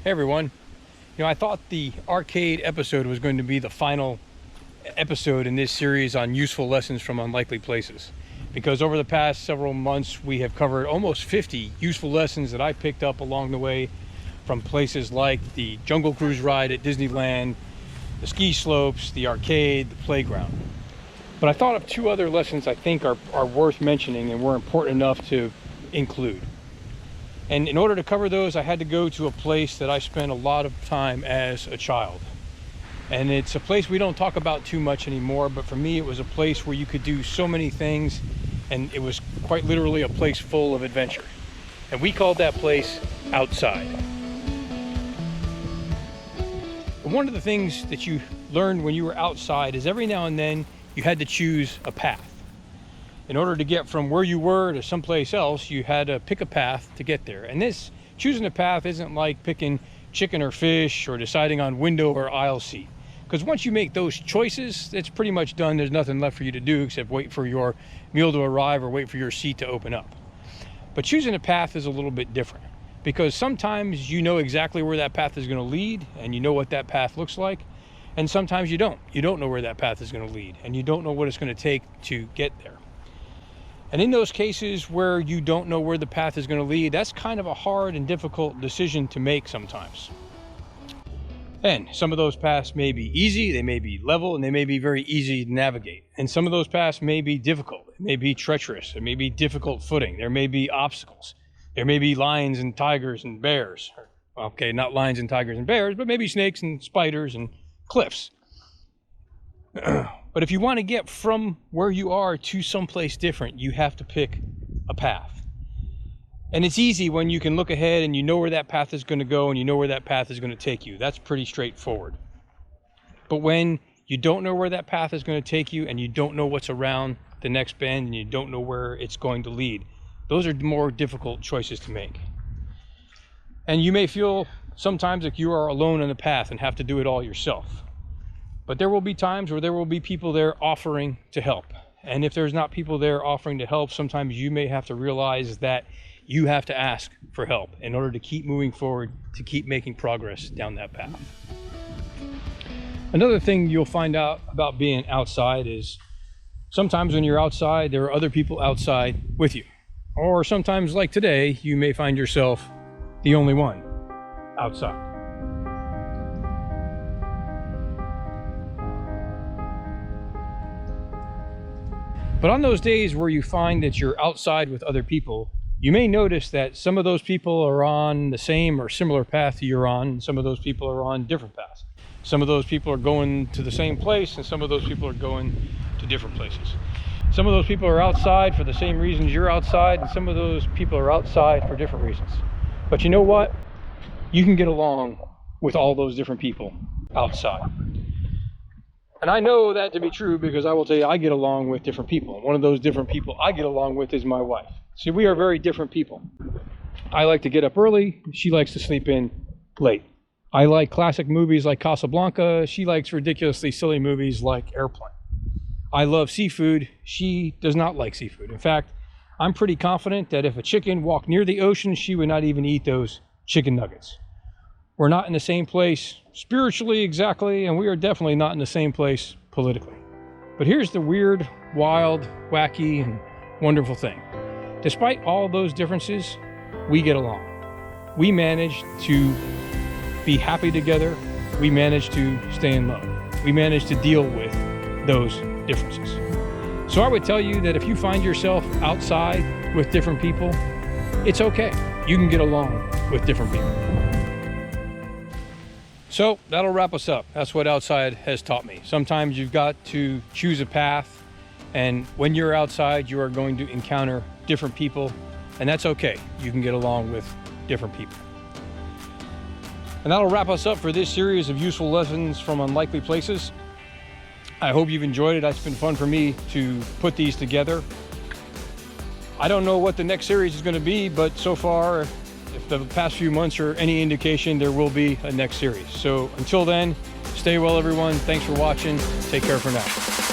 Hey everyone. I thought the arcade episode was going to be the final episode in this series on useful lessons from unlikely places, because over the past several months we have covered almost 50 useful lessons that I picked up along the way from places like the Jungle Cruise ride at Disneyland, the ski slopes, the arcade, the playground. But I thought of two other lessons I think are worth mentioning and were important enough to include. And in order to cover those, I had to go to a place that I spent a lot of time as a child. And it's a place we don't talk about too much anymore, but for me it was a place where you could do so many things, and it was quite literally a place full of adventure. And we called that place outside. And one of the things that you learned when you were outside is every now and then you had to choose a path. In order to get from where you were to someplace else, you had to pick a path to get there. And this choosing a path isn't like picking chicken or fish or deciding on window or aisle seat. Because once you make those choices, it's pretty much done. There's nothing left for you to do except wait for your meal to arrive or wait for your seat to open up. But choosing a path is a little bit different, because sometimes you know exactly where that path is going to lead and you know what that path looks like. And sometimes you don't. You don't know where that path is going to lead, and you don't know what it's going to take to get there. And in those cases where you don't know where the path is going to lead, that's kind of a hard and difficult decision to make sometimes. And some of those paths may be easy, they may be level, and they may be very easy to navigate. And some of those paths may be difficult, it may be treacherous, it may be difficult footing, there may be obstacles. There may be lions and tigers and bears. Okay, not lions and tigers and bears, but maybe snakes and spiders and cliffs. But if you want to get from where you are to someplace different, you have to pick a path. And it's easy when you can look ahead and you know where that path is going to go and you know where that path is going to take you. That's pretty straightforward. But when you don't know where that path is going to take you and you don't know what's around the next bend and you don't know where it's going to lead, those are more difficult choices to make. And you may feel sometimes like you are alone on the path and have to do it all yourself. But there will be times where there will be people there offering to help. And if there's not people there offering to help, sometimes you may have to realize that you have to ask for help in order to keep moving forward, to keep making progress down that path. Another thing you'll find out about being outside is sometimes when you're outside, there are other people outside with you. Or sometimes, like today, you may find yourself the only one outside. But on those days where you find that you're outside with other people, you may notice that some of those people are on the same or similar path you're on, and some of those people are on different paths. Some of those people are going to the same place, and some of those people are going to different places. Some of those people are outside for the same reasons you're outside, and some of those people are outside for different reasons. But you know what? You can get along with all those different people outside. And I know that to be true because I will tell you, I get along with different people. One of those different people I get along with is my wife. See, we are very different people. I like to get up early. She likes to sleep in late. I like classic movies like Casablanca. She likes ridiculously silly movies like Airplane. I love seafood. She does not like seafood. In fact, I'm pretty confident that if a chicken walked near the ocean, she would not even eat those chicken nuggets. We're not in the same place spiritually exactly, and we are definitely not in the same place politically. But here's the weird, wild, wacky, and wonderful thing. Despite all those differences, we get along. We manage to be happy together. We manage to stay in love. We manage to deal with those differences. So I would tell you that if you find yourself outside with different people, it's okay. You can get along with different people. So that'll wrap us up. That's what outside has taught me. Sometimes you've got to choose a path, and when you're outside, you are going to encounter different people, and that's okay. You can get along with different people. And that'll wrap us up for this series of useful lessons from unlikely places. I hope you've enjoyed it. It's been fun for me to put these together. I don't know what the next series is going to be, but so far, if the past few months are any indication, there will be a next series. So until then, stay well, everyone. Thanks for watching. Take care for now.